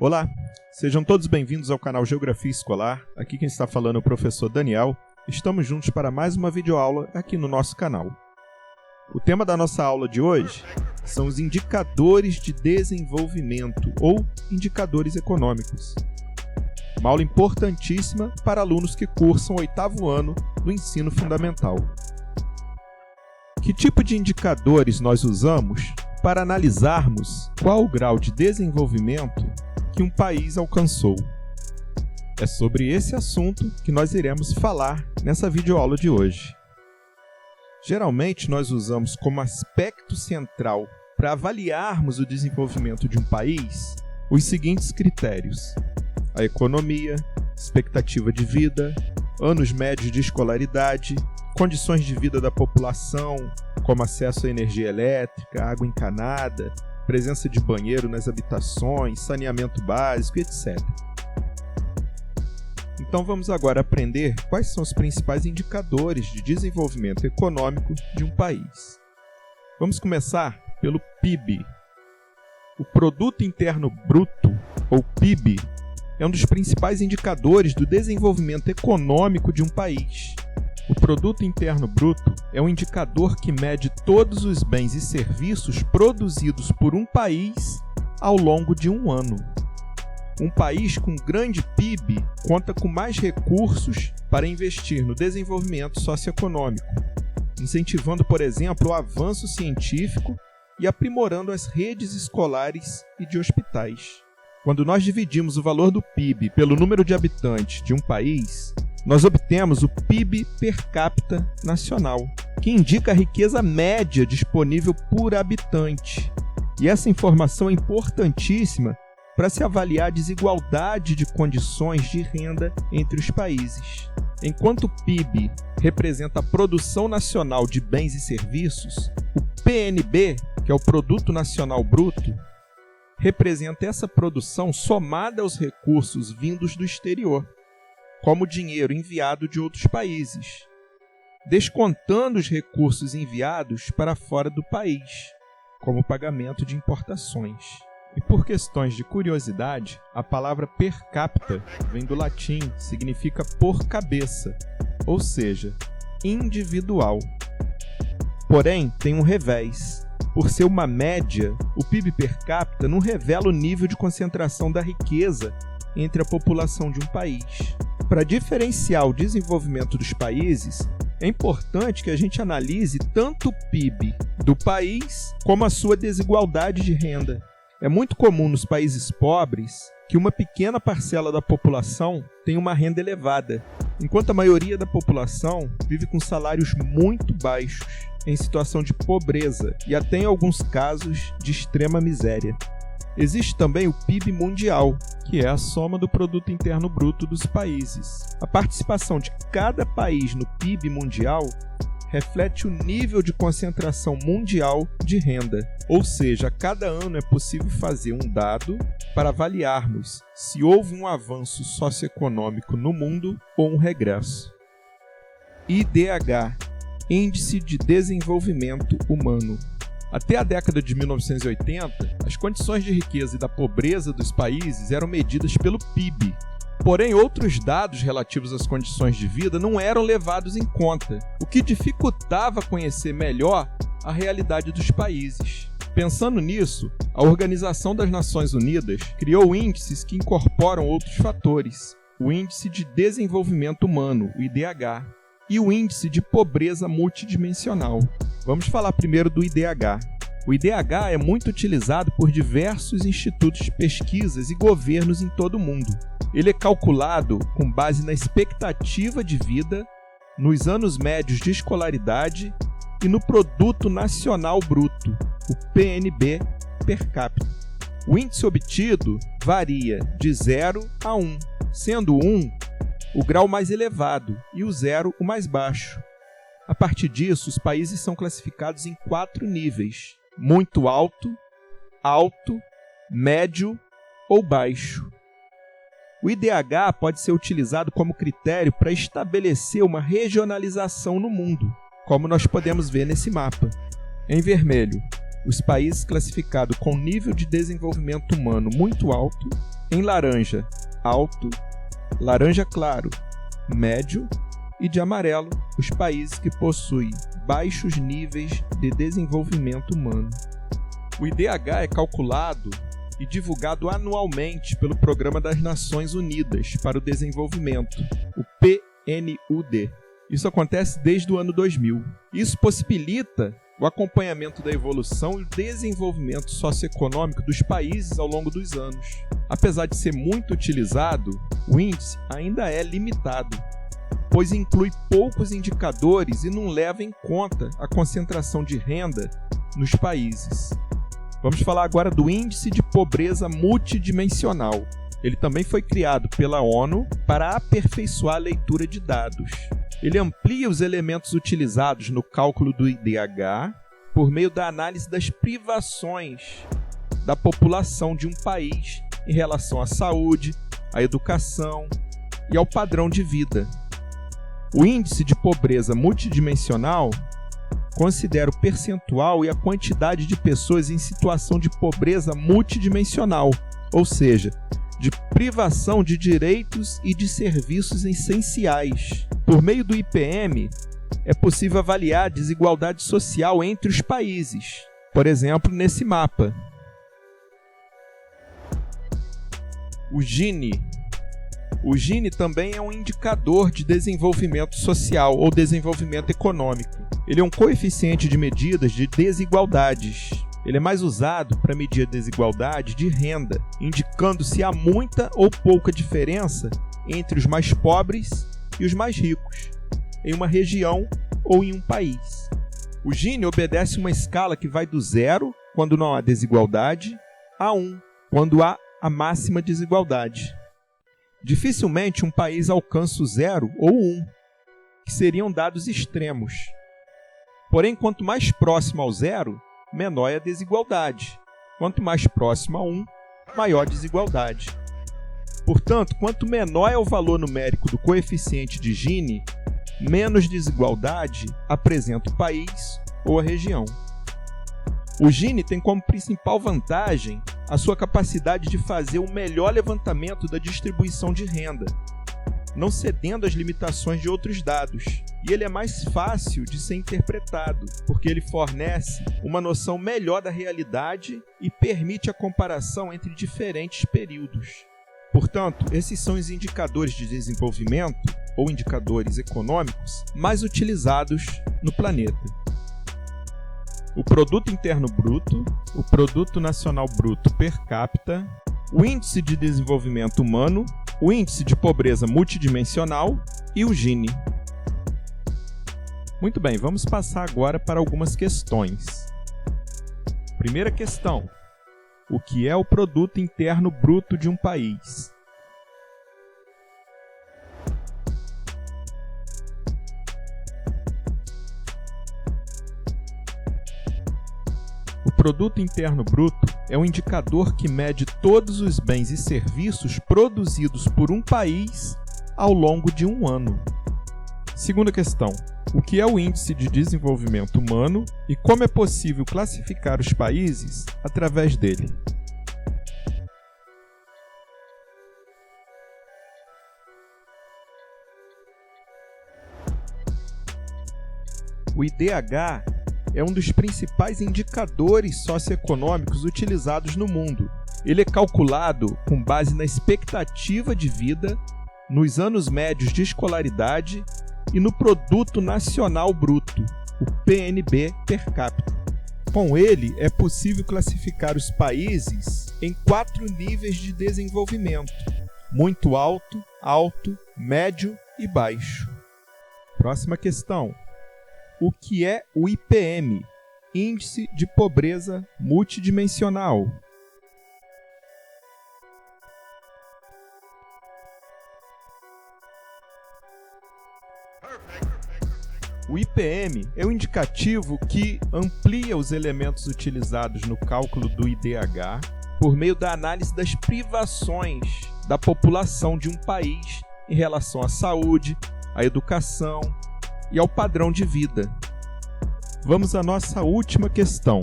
Olá, sejam todos bem-vindos ao canal Geografia Escolar. Aqui quem está falando é o professor Daniel. Estamos juntos para mais uma videoaula aqui no nosso canal. O tema da nossa aula de hoje são os indicadores de desenvolvimento ou indicadores econômicos. Uma aula importantíssima para alunos que cursam o 8º ano do ensino fundamental. Que tipo de indicadores nós usamos para analisarmos qual o grau de desenvolvimento que um país alcançou? É sobre esse assunto que nós iremos falar nessa videoaula de hoje. Geralmente nós usamos como aspecto central para avaliarmos o desenvolvimento de um país os seguintes critérios: a economia, expectativa de vida, anos médios de escolaridade, condições de vida da população, como acesso à energia elétrica, água encanada, presença de banheiro nas habitações, saneamento básico, etc. Então vamos agora aprender quais são os principais indicadores de desenvolvimento econômico de um país. Vamos começar pelo PIB. O Produto Interno Bruto, ou PIB, é um dos principais indicadores do desenvolvimento econômico de um país. O Produto Interno Bruto é um indicador que mede todos os bens e serviços produzidos por um país ao longo de um ano. Um país com grande PIB conta com mais recursos para investir no desenvolvimento socioeconômico, incentivando, por exemplo, o avanço científico e aprimorando as redes escolares e de hospitais. Quando nós dividimos o valor do PIB pelo número de habitantes de um país, nós obtemos o PIB per capita nacional, que indica a riqueza média disponível por habitante. E essa informação é importantíssima para se avaliar a desigualdade de condições de renda entre os países. Enquanto o PIB representa a produção nacional de bens e serviços, o PNB, que é o Produto Nacional Bruto, representa essa produção somada aos recursos vindos do exterior, como dinheiro enviado de outros países, descontando os recursos enviados para fora do país, como pagamento de importações. E por questões de curiosidade, a palavra per capita vem do latim, significa por cabeça, ou seja, individual. Porém, tem um revés. Por ser uma média, o PIB per capita não revela o nível de concentração da riqueza entre a população de um país. Para diferenciar o desenvolvimento dos países, é importante que a gente analise tanto o PIB do país como a sua desigualdade de renda. É muito comum nos países pobres que uma pequena parcela da população tenha uma renda elevada, enquanto a maioria da população vive com salários muito baixos, em situação de pobreza e até em alguns casos de extrema miséria. Existe também o PIB mundial, que é a soma do Produto Interno Bruto dos países. A participação de cada país no PIB mundial reflete o nível de concentração mundial de renda. Ou seja, a cada ano é possível fazer um dado para avaliarmos se houve um avanço socioeconômico no mundo ou um regresso. IDH, Índice de Desenvolvimento Humano. Até a década de 1980, as condições de riqueza e da pobreza dos países eram medidas pelo PIB. Porém, outros dados relativos às condições de vida não eram levados em conta, o que dificultava conhecer melhor a realidade dos países. Pensando nisso, a Organização das Nações Unidas criou índices que incorporam outros fatores: o Índice de Desenvolvimento Humano, o IDH, e o Índice de Pobreza Multidimensional. Vamos falar primeiro do IDH. O IDH é muito utilizado por diversos institutos de pesquisas e governos em todo o mundo. Ele é calculado com base na expectativa de vida, nos anos médios de escolaridade e no Produto Nacional Bruto, o PNB per capita. O índice obtido varia de 0 a 1, sendo o 1 o grau mais elevado e o 0 o mais baixo. A partir disso, os países são classificados em 4 níveis: muito alto, alto, médio ou baixo. O IDH pode ser utilizado como critério para estabelecer uma regionalização no mundo, como nós podemos ver nesse mapa. Em vermelho, os países classificados com nível de desenvolvimento humano muito alto. em laranja, alto, laranja claro, médio e de amarelo, os países que possuem baixos níveis de desenvolvimento humano. O IDH é calculado e divulgado anualmente pelo Programa das Nações Unidas para o Desenvolvimento, o PNUD. Isso acontece desde o ano 2000. Isso possibilita o acompanhamento da evolução e o desenvolvimento socioeconômico dos países ao longo dos anos. Apesar de ser muito utilizado, o índice ainda é limitado, pois inclui poucos indicadores e não leva em conta a concentração de renda nos países. Vamos falar agora do Índice de Pobreza Multidimensional. Ele também foi criado pela ONU para aperfeiçoar a leitura de dados. Ele amplia os elementos utilizados no cálculo do IDH por meio da análise das privações da população de um país em relação à saúde, à educação e ao padrão de vida. O Índice de Pobreza Multidimensional considera o percentual e a quantidade de pessoas em situação de pobreza multidimensional, ou seja, de privação de direitos e de serviços essenciais. Por meio do IPM, é possível avaliar a desigualdade social entre os países, por exemplo, nesse mapa. O Gini. O Gini também é um indicador de desenvolvimento social ou desenvolvimento econômico. Ele é um coeficiente de medidas de desigualdades. Ele é mais usado para medir a desigualdade de renda, indicando se há muita ou pouca diferença entre os mais pobres e os mais ricos, em uma região ou em um país. O Gini obedece uma escala que vai do 0, quando não há desigualdade, a 1, quando há a máxima desigualdade. Dificilmente um país alcança o 0 ou 1, que seriam dados extremos. Porém, quanto mais próximo ao 0, menor é a desigualdade. Quanto mais próximo a 1, maior a desigualdade. Portanto, quanto menor é o valor numérico do coeficiente de Gini, menos desigualdade apresenta o país ou a região. O Gini tem como principal vantagem a sua capacidade de fazer o melhor levantamento da distribuição de renda, não cedendo às limitações de outros dados. E ele é mais fácil de ser interpretado, porque ele fornece uma noção melhor da realidade e permite a comparação entre diferentes períodos. Portanto, esses são os indicadores de desenvolvimento, ou indicadores econômicos, mais utilizados no planeta. O Produto Interno Bruto, o Produto Nacional Bruto per capita, o Índice de Desenvolvimento Humano, o Índice de Pobreza Multidimensional e o Gini. Muito bem, vamos passar agora para algumas questões. Primeira questão: o que é o Produto Interno Bruto de um país? O Produto Interno Bruto é um indicador que mede todos os bens e serviços produzidos por um país ao longo de um ano. Segunda questão: o que é o Índice de Desenvolvimento Humano e como é possível classificar os países através dele? O IDH é um dos principais indicadores socioeconômicos utilizados no mundo. Ele é calculado com base na expectativa de vida, nos anos médios de escolaridade e no Produto Nacional Bruto, o PNB per capita. Com ele, é possível classificar os países em 4 níveis de desenvolvimento: muito alto, alto, médio e baixo. Próxima questão: o que é o IPM, Índice de Pobreza Multidimensional? O IPM é um indicativo que amplia os elementos utilizados no cálculo do IDH por meio da análise das privações da população de um país em relação à saúde, à educação e ao padrão de vida. Vamos à nossa última questão.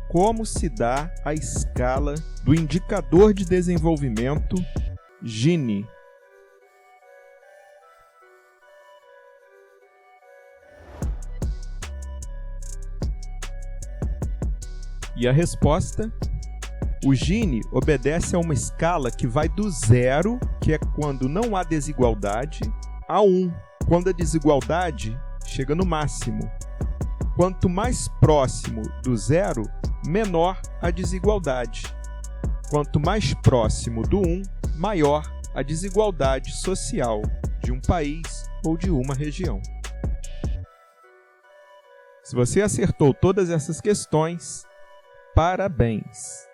como se dá a escala do Indicador de Desenvolvimento Gini. E a resposta: o Gini obedece a uma escala que vai do 0, que é quando não há desigualdade, a 1, quando a desigualdade chega no máximo. Quanto mais próximo do 0, menor a desigualdade. Quanto mais próximo do 1, maior a desigualdade social de um país ou de uma região. Se você acertou todas essas questões, parabéns!